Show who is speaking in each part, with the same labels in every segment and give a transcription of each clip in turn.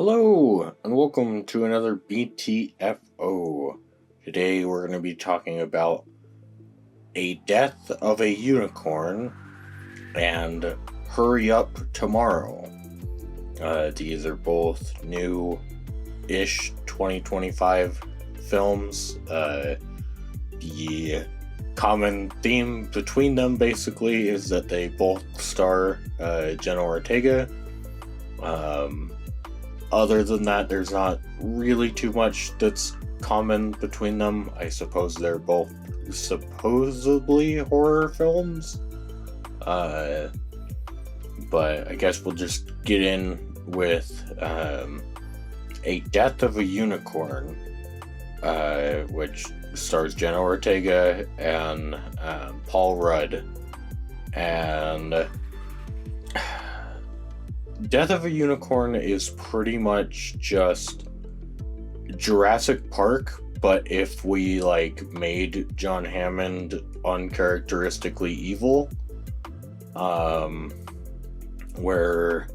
Speaker 1: Hello, and welcome to another BTFO. Today we're going to be talking about A Death of a Unicorn and Hurry Up Tomorrow. These are both new-ish 2025 films. The common theme between them basically is that they both star Jenna Ortega. Other than that, there's not really too much that's common between them. I suppose they're both supposedly horror films. But I guess we'll just get in with A Death of a Unicorn, which stars Jenna Ortega and Paul Rudd. And Death of a Unicorn is pretty much just Jurassic Park, but if we made John Hammond uncharacteristically evil, where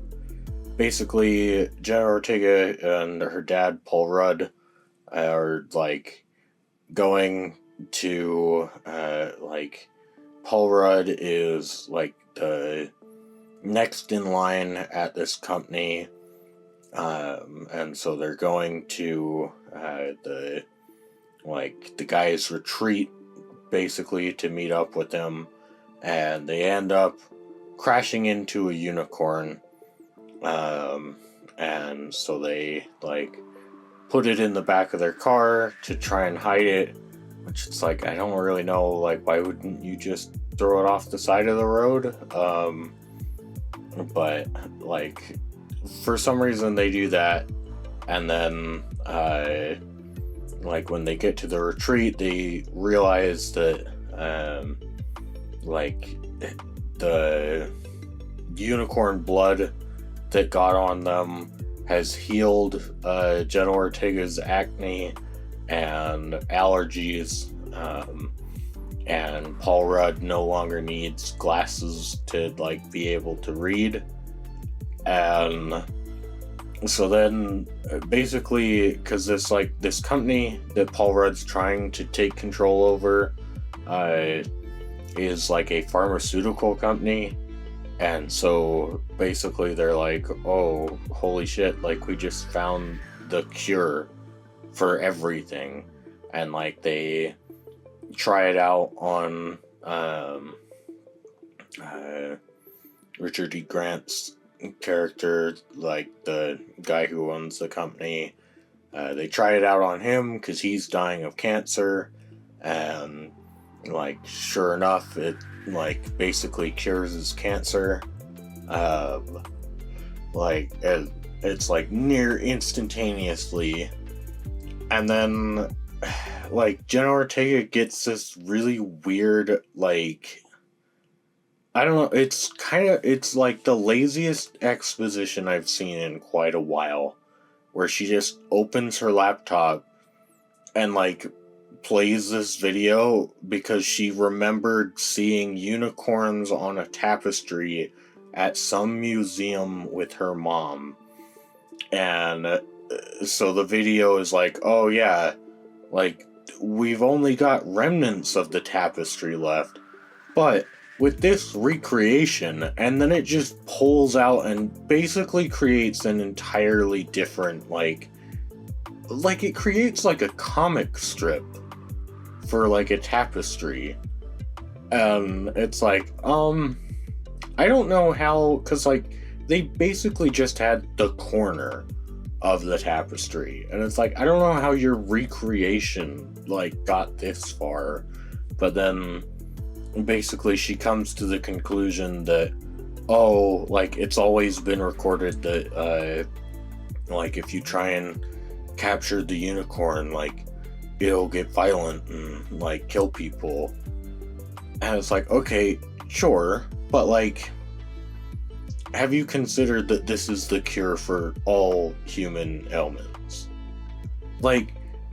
Speaker 1: basically Jenna Ortega and her dad Paul Rudd are going to Paul Rudd is the next in line at this company, and so they're going to the guy's retreat basically to meet up with him, and they end up crashing into a unicorn, and so they put it in the back of their car to try and hide it, which it's I don't really know why wouldn't you just throw it off the side of the road, but for some reason they do that, and then when they get to the retreat they realize that the unicorn blood that got on them has healed Jenna Ortega's acne and allergies, and Paul Rudd no longer needs glasses to be able to read. And so then basically, because this company that Paul Rudd's trying to take control over is a pharmaceutical company, and so basically they're oh holy shit, we just found the cure for everything, and they try it out on Richard E. Grant's character, the guy who owns the company. They try it out on him because he's dying of cancer, and sure enough it basically cures his cancer. It's near instantaneously, and then Jenna Ortega gets this really weird, I don't know, it's the laziest exposition I've seen in quite a while, where she just opens her laptop and plays this video because she remembered seeing unicorns on a tapestry at some museum with her mom. And so the video is oh yeah, we've only got remnants of the tapestry left, but with this recreation, and then it just pulls out and basically creates an entirely different it creates a comic strip for a tapestry. It's I don't know how, because they basically just had the corner of the tapestry, and it's I don't know how your recreation got this far. But then basically she comes to the conclusion that it's always been recorded that if you try and capture the unicorn, it'll get violent and kill people. And it's okay, sure, but have you considered that this is the cure for all human ailments?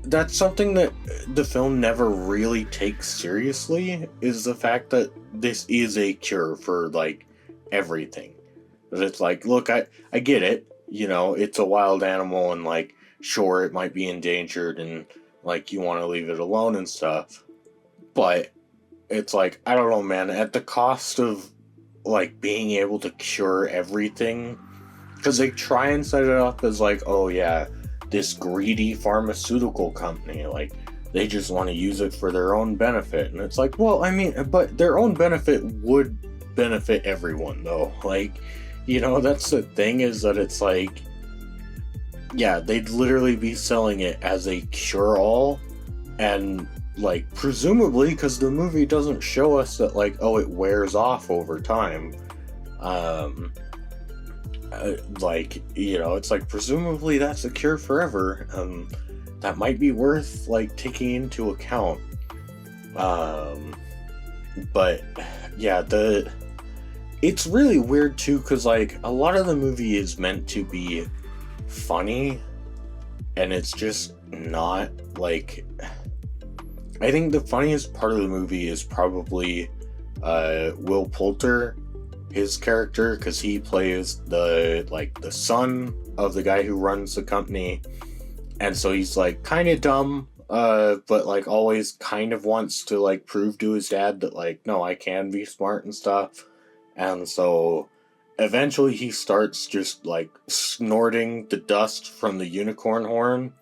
Speaker 1: That's something that the film never really takes seriously, is the fact that this is a cure for everything. But it's look, I get it. you know, it's a wild animal and, like, sure, it might be endangered and, like, you want to leave it alone and stuff. But it's like, I don't know, man, at the cost of, like, being able to cure everything, because they try and set it up as, like, oh, yeah, this greedy pharmaceutical company, like, they just want to use it for their own benefit. And it's like, well, I mean, but their own benefit would benefit everyone, though. Like, you know, that's the thing, is that it's like, yeah, they'd literally be selling it as a cure-all, and, like, presumably, because the movie doesn't show us that, like, oh, it wears off over time. Like, you know, it's like, presumably that's a cure forever. That might be worth, like, taking into account. But, yeah, it's really weird, too, because, like, a lot of the movie is meant to be funny, and it's just not, like... I think the funniest part of the movie is probably Will Poulter, his character, because he plays the son of the guy who runs the company, and so he's, like, kind of dumb, but, like, always kind of wants to, like, prove to his dad that, like, no, I can be smart and stuff. And so eventually he starts just, like, snorting the dust from the unicorn horn.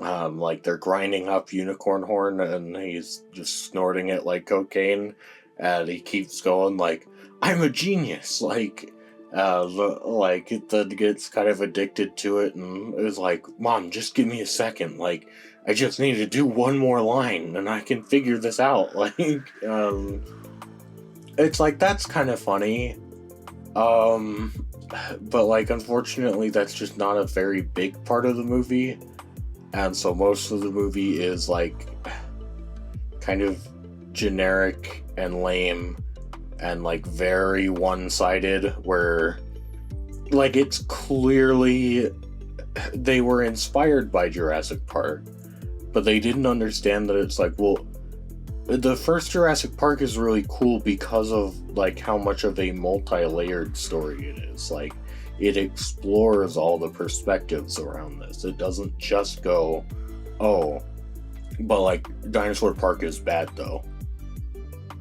Speaker 1: Like, they're grinding up unicorn horn and he's just snorting it like cocaine, and he keeps going, like, I'm a genius, like, it then gets kind of addicted to it, and is like, Mom, just give me a second, like, I just need to do one more line and I can figure this out. Like, it's like, that's kind of funny, but, like, unfortunately that's just not a very big part of the movie. And so most of the movie is, like, kind of generic and lame and, like, very one-sided, where, like, it's clearly they were inspired by Jurassic Park, but they didn't understand that it's like, well, the first Jurassic Park is really cool because of, like, how much of a multi-layered story it is. Like, it explores all the perspectives around this. It doesn't just go, oh, but, like, Dinosaur Park is bad, though.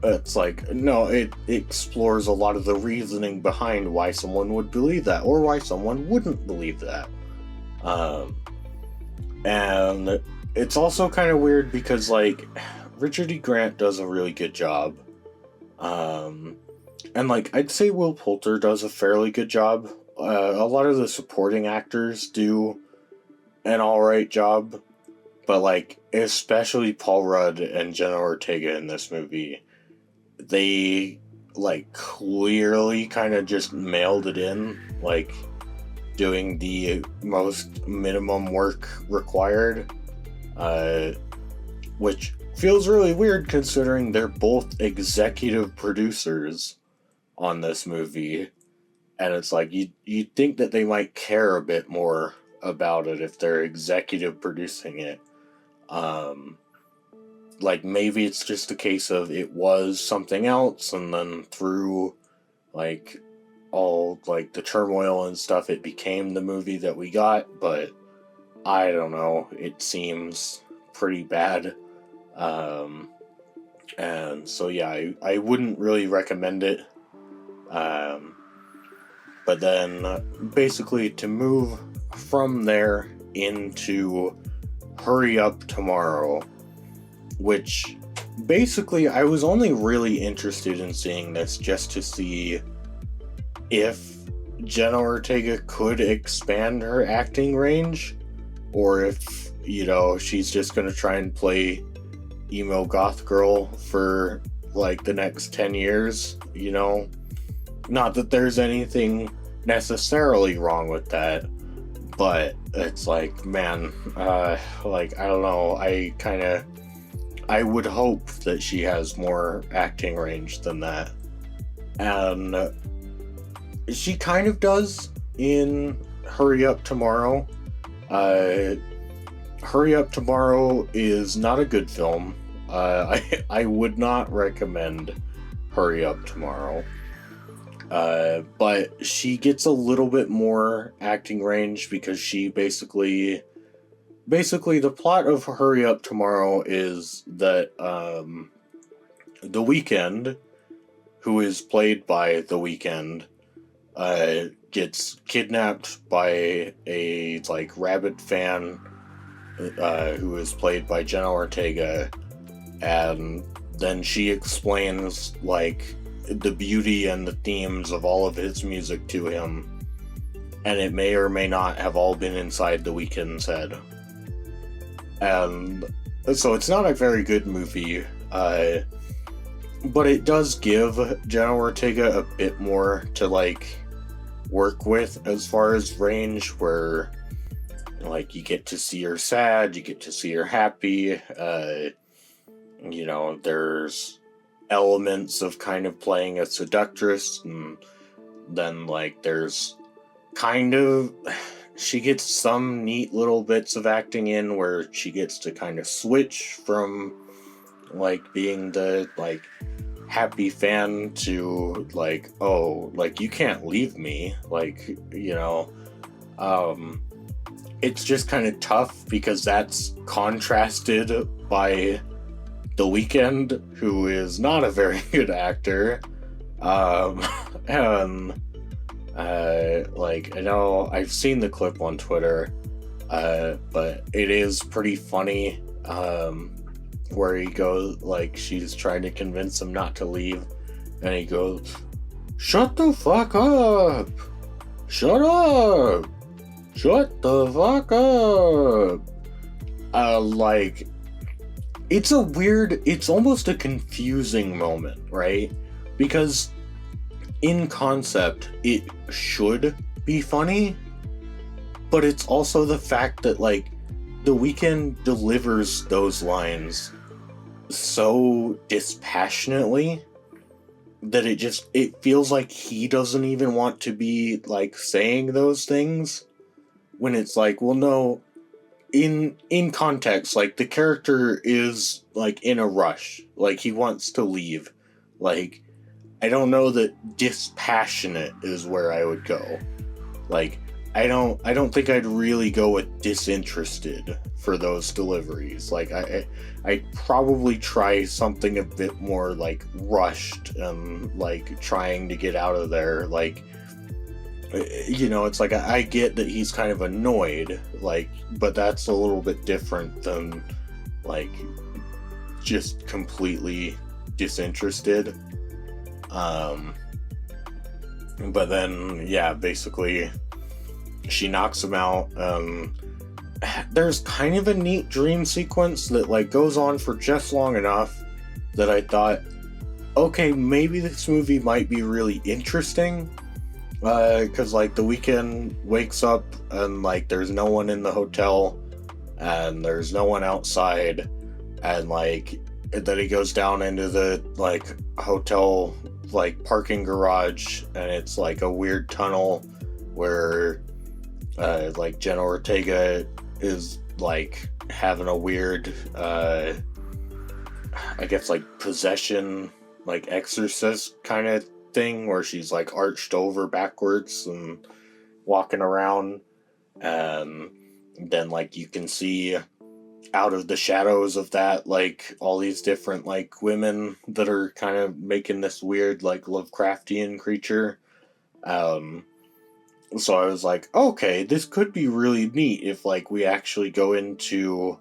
Speaker 1: It's like, no, it explores a lot of the reasoning behind why someone would believe that, or why someone wouldn't believe that. And it's also kind of weird because, like, Richard E. Grant does a really good job. And, like, I'd say Will Poulter does a fairly good job. A lot of the supporting actors do an alright job, but, like, especially Paul Rudd and Jenna Ortega in this movie, they, like, clearly kind of just mailed it in, like, doing the most minimum work required, which feels really weird considering they're both executive producers on this movie. And it's like, you'd think that they might care a bit more about it if they're executive producing it. Like, maybe it's just a case of it was something else, and then through, like, all, like, the turmoil and stuff, it became the movie that we got, but I don't know. It seems pretty bad. And so, yeah, I wouldn't really recommend it. But then, basically, to move from there into Hurry Up Tomorrow, which, basically, I was only really interested in seeing this just to see if Jenna Ortega could expand her acting range, or if, you know, she's just gonna try and play emo goth girl for, like, the next 10 years, you know? Not that there's anything necessarily wrong with that, but it's like, man, like, I don't know, I would hope that she has more acting range than that. And she kind of does in Hurry Up Tomorrow. Hurry Up Tomorrow is not a good film. I would not recommend Hurry Up Tomorrow. But she gets a little bit more acting range because she basically the plot of Hurry Up Tomorrow is that The Weeknd, who is played by The Weeknd, gets kidnapped by a like rabid fan who is played by Jenna Ortega, and then she explains like the beauty and the themes of all of his music to him, and it may or may not have all been inside The Weeknd's head. And so it's not a very good movie, but it does give Jenna Ortega a bit more to like work with as far as range, where like you get to see her sad, you get to see her happy, you know, there's elements of kind of playing a seductress, and then like there's kind of, she gets some neat little bits of acting in where she gets to kind of switch from like being the like happy fan to like, oh, like you can't leave me, like, you know. It's just kind of tough because that's contrasted by The Weeknd, who is not a very good actor. And like, I know I've seen the clip on Twitter, but it is pretty funny, where he goes, like, she's trying to convince him not to leave, and he goes, "Shut the fuck up! Shut up! Shut the fuck up!" Like, it's almost a confusing moment, right? Because in concept, it should be funny, but it's also the fact that, like, The Weeknd delivers those lines so dispassionately that it feels like he doesn't even want to be, like, saying those things, when it's like, well, no, in context, like, the character is, like, in a rush, like, he wants to leave, like, I don't know that dispassionate is where I would go. Like, I don't think I'd really go with disinterested for those deliveries. Like, I'd probably try something a bit more, like, rushed and, like, trying to get out of there. Like, you know, it's like, I get that he's kind of annoyed, like, but that's a little bit different than, like, just completely disinterested. But then, yeah, basically, she knocks him out. There's kind of a neat dream sequence that, like, goes on for just long enough that I thought, okay, maybe this movie might be really interesting. Because, like, The Weeknd wakes up and, like, there's no one in the hotel, and there's no one outside, and, like, then he goes down into the, like, hotel, like, parking garage, and it's, like, a weird tunnel where, like, Jenna Ortega is, like, having a weird, I guess, like, possession, like, exorcist kind of thing, where she's, like, arched over backwards and walking around, and then, like, you can see out of the shadows of that, like, all these different, like, women that are kind of making this weird, like, Lovecraftian creature. So I was like, okay, this could be really neat if, like, we actually go into...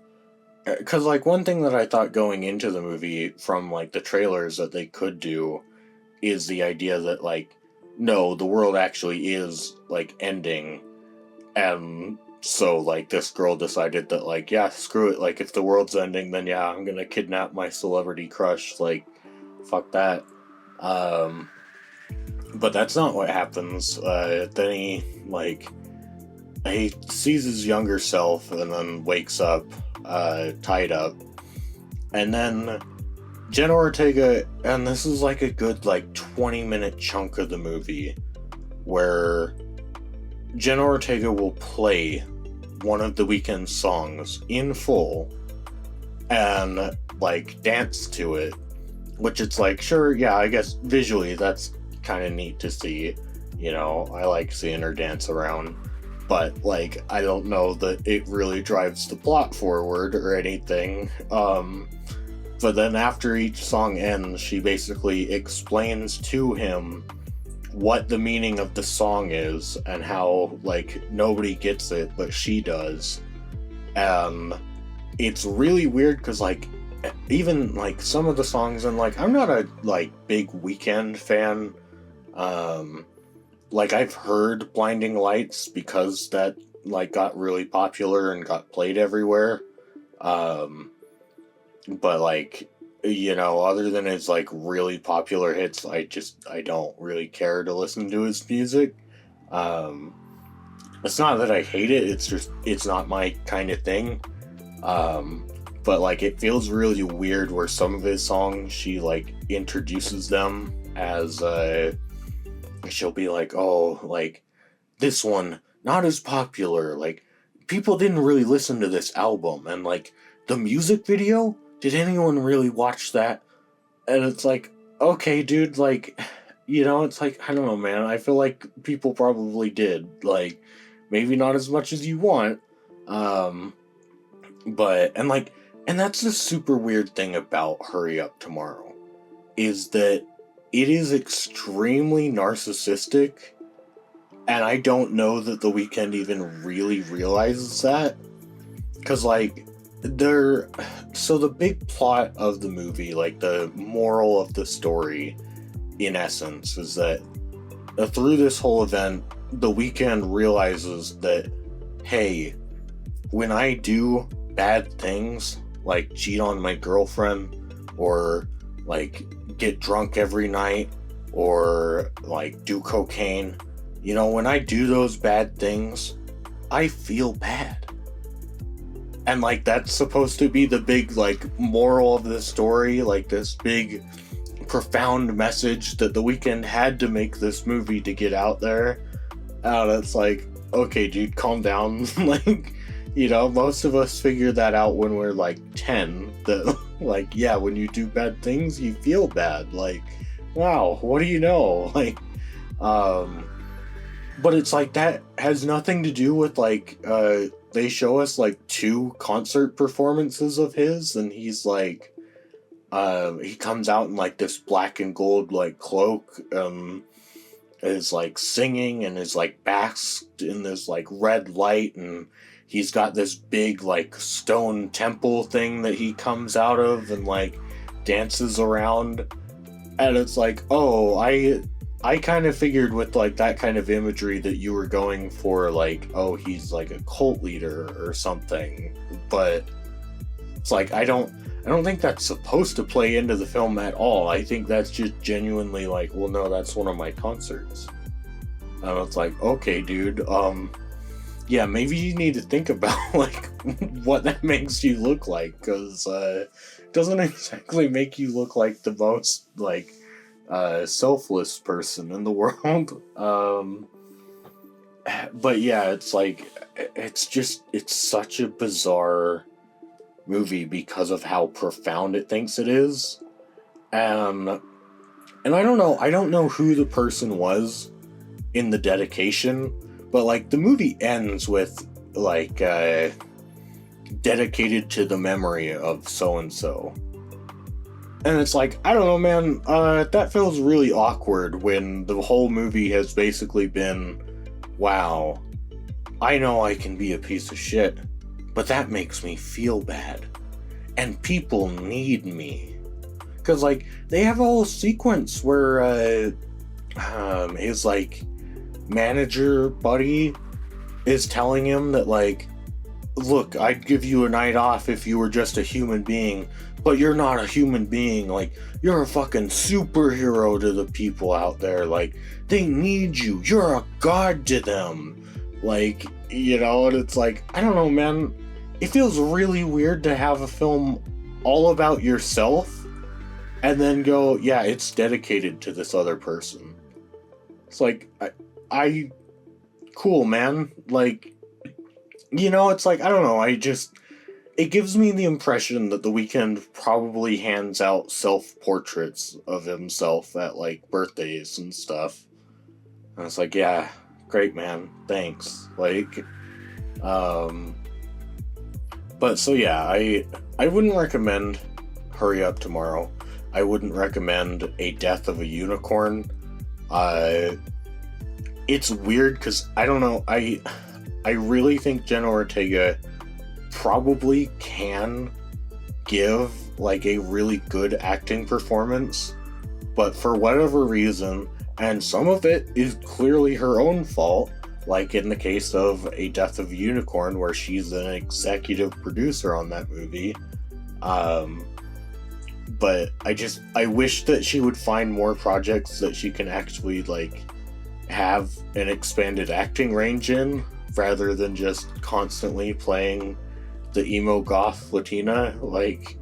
Speaker 1: Because, like, one thing that I thought going into the movie from, like, the trailers that they could do is the idea that, like, no, the world actually is, like, ending, and so, like, this girl decided that, like, yeah, screw it, like, if the world's ending, then yeah, I'm gonna kidnap my celebrity crush, like, fuck that. But that's not what happens. Then he sees his younger self and then wakes up, tied up, and then Jenna Ortega, and this is like a good, like, 20-minute chunk of the movie where Jenna Ortega will play one of The Weeknd's songs in full and, like, dance to it, which it's like, sure, yeah, I guess visually that's kind of neat to see. You know, I like seeing her dance around, but like I don't know that it really drives the plot forward or anything. But then after each song ends, she basically explains to him what the meaning of the song is and how like nobody gets it but she does. It's really weird because like even like some of the songs, and like I'm not a like big Weekend fan. Like I've heard Blinding Lights because that like got really popular and got played everywhere. But like, you know, other than his like really popular hits, I don't really care to listen to his music. Um, it's not that I hate it, it's just it's not my kind of thing. But like it feels really weird where some of his songs she like introduces them as she'll be like, oh, like this one not as popular, like people didn't really listen to this album, and like the music video, did anyone really watch that? And it's like, okay, dude, like, you know, it's like, I don't know, man, I feel like people probably did, like, maybe not as much as you want. But and like, and that's the super weird thing about Hurry Up Tomorrow, is that it is extremely narcissistic, and I don't know that The Weeknd even really realizes that. Because like so the big plot of the movie, like the moral of the story in essence, is that through this whole event The Weeknd realizes that, hey, when I do bad things like cheat on my girlfriend or like get drunk every night or like do cocaine, you know, when I do those bad things, I feel bad. And like that's supposed to be the big like moral of the story, like this big profound message that The Weeknd had to make this movie to get out there. And it's like, okay, dude, calm down. Like, you know, most of us figure that out when we're like 10, that like, yeah, when you do bad things you feel bad. Like, wow, what do you know? Like, but it's like that has nothing to do with like they show us like 2 concert performances of his, and he's like he comes out in like this black and gold like cloak, is like singing and is like basked in this like red light, and he's got this big like stone temple thing that he comes out of and like dances around. And it's like, oh, I kind of figured with like that kind of imagery that you were going for, like, oh, he's like a cult leader or something. But it's like I don't think that's supposed to play into the film at all. I think that's just genuinely like, well, no, that's one of my concerts. And it's like, okay, dude, yeah, maybe you need to think about like what that makes you look like, because it doesn't exactly make you look like the most like selfless person in the world. But yeah, it's like it's such a bizarre movie because of how profound it thinks it is. And I don't know who the person was in the dedication, but like the movie ends with like dedicated to the memory of so and so. And it's like, I don't know, man, that feels really awkward when the whole movie has basically been, wow, I know I can be a piece of shit, but that makes me feel bad. And people need me. Because, like, they have a whole sequence where his, like, manager buddy is telling him that, like, look, I'd give you a night off if you were just a human being, but you're not a human being. Like, you're a fucking superhero to the people out there. Like, they need you. You're a god to them. Like, you know, and it's like, I don't know, man. It feels really weird to have a film all about yourself and then go, yeah, it's dedicated to this other person. It's like, cool, man. Like, you know, it's like, I don't know, I just, it gives me the impression that The Weeknd probably hands out self-portraits of himself at, like, birthdays and stuff. And it's like, yeah, great, man, thanks. Like, but so yeah, I wouldn't recommend Hurry Up Tomorrow. I wouldn't recommend A Death of a Unicorn. It's weird because I don't know, I really think Jenna Ortega probably can give like a really good acting performance, but for whatever reason, and some of it is clearly her own fault, like in the case of A Death of a Unicorn, where she's an executive producer on that movie. But I wish that she would find more projects that she can actually like have an expanded acting range in, rather than just constantly playing the emo goth Latina. Like,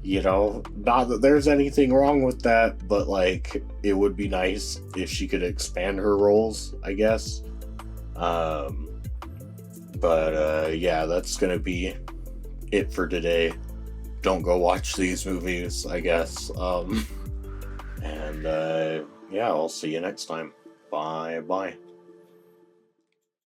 Speaker 1: you know, not that there's anything wrong with that, but like it would be nice if she could expand her roles, I guess. Yeah, that's gonna be it for today. Don't go watch these movies, I guess. Yeah, I'll see you next time. Bye bye.